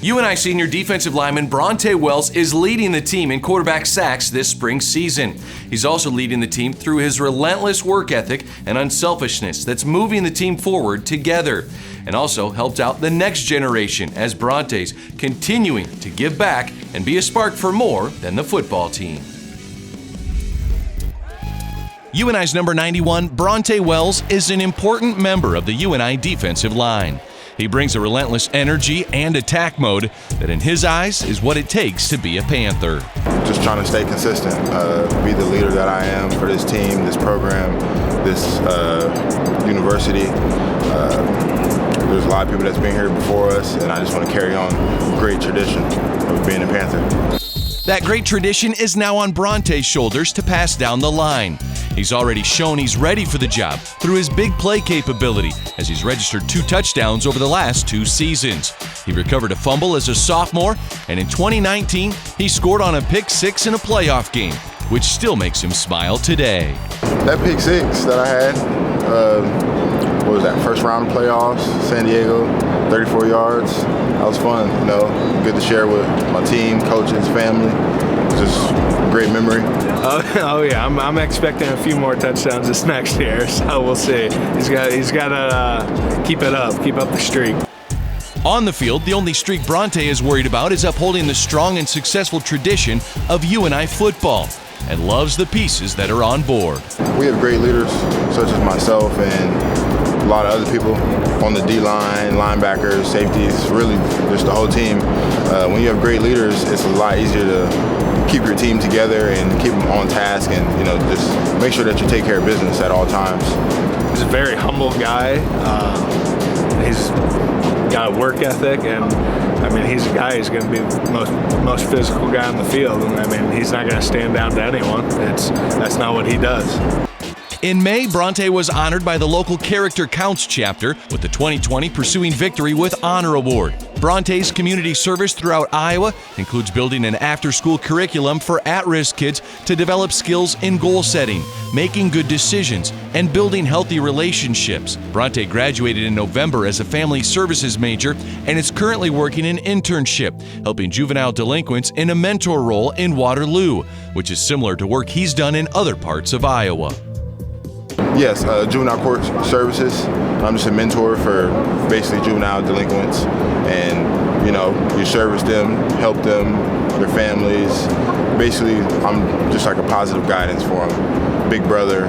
UNI senior defensive lineman Brawntae Wells is leading the team in quarterback sacks this spring season. He's also leading the team through his relentless work ethic and unselfishness that's moving the team forward together, and also helped out the next generation as Brawntae's continuing to give back and be a spark for more than the football team. UNI's number 91, Brawntae Wells, is an important member of the UNI defensive line. He brings a relentless energy and attack mode that in his eyes is what it takes to be a Panther. Just trying to stay consistent, be the leader that I am for this team, this program, this university. There's a lot of people that's been here before us, and I just want to carry on a great tradition of being a Panther. That great tradition is now on Brawntae's shoulders to pass down the line. He's already shown he's ready for the job through his big play capability, as he's registered 2 touchdowns over the last 2 seasons. He recovered a fumble as a sophomore, and in 2019, he scored on a pick 6 in a playoff game, which still makes him smile today. That pick 6 that I had, what was that, first round of playoffs, San Diego, 34 yards. That was fun, good to share with my team, coaches, family. Just a great memory. Oh yeah, I'm expecting a few more touchdowns this next year, so we'll see. He's got to keep it up, keep up the streak. On the field, the only streak Brawntae is worried about is upholding the strong and successful tradition of UNI football, and loves the pieces that are on board. We have great leaders, such as myself and a lot of other people on the D-line, linebackers, safeties, really just the whole team. When you have great leaders, it's a lot easier to keep your team together and keep them on task, and just make sure that you take care of business at all times. He's a very humble guy. He's got a work ethic, and he's a guy who's going to be the most physical guy on the field, and he's not going to stand down to anyone. That's not what he does. In May, Brawntae was honored by the local Character Counts chapter with the 2020 Pursuing Victory with Honor Award. Brawntae's community service throughout Iowa includes building an after-school curriculum for at-risk kids to develop skills in goal setting, making good decisions, and building healthy relationships. Brawntae graduated in November as a family services major and is currently working an internship, helping juvenile delinquents in a mentor role in Waterloo, which is similar to work he's done in other parts of Iowa. Yes, juvenile court services. I'm just a mentor for basically juvenile delinquents, and you service them, help them, their families. Basically, I'm just like a positive guidance for them. Big brother,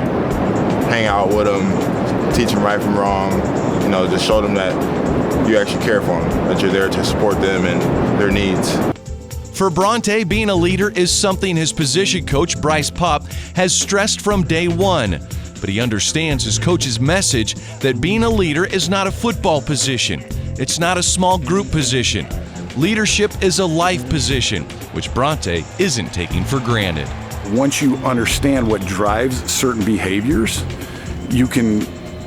hang out with them, teach them right from wrong. Just show them that you actually care for them, that you're there to support them and their needs. For Brawntae, being a leader is something his position coach, Bryce Popp, has stressed from day one. But he understands his coach's message that being a leader is not a football position. It's not a small group position. Leadership is a life position, which Brawntae isn't taking for granted. Once you understand what drives certain behaviors, you can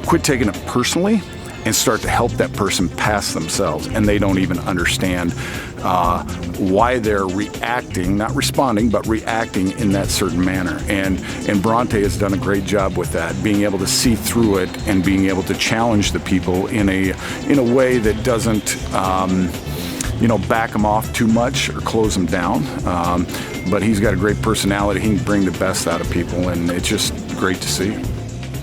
quit taking it personally and start to help that person pass themselves, and they don't even understand why they're reacting, not responding, but reacting in that certain manner. And Brawntae has done a great job with that, being able to see through it and being able to challenge the people in a way that doesn't back them off too much or close them down. But he's got a great personality. He can bring the best out of people, and it's just great to see.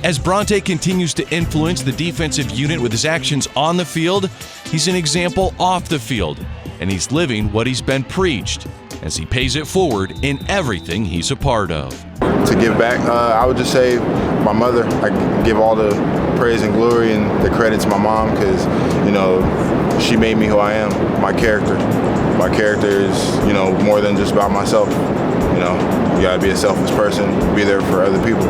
As Brawntae continues to influence the defensive unit with his actions on the field, he's an example off the field, and he's living what he's been preached as he pays it forward in everything he's a part of. To give back, I would just say my mother. I give all the praise and glory and the credit to my mom, because she made me who I am. My character is more than just about myself. You gotta be a selfless person, be there for other people.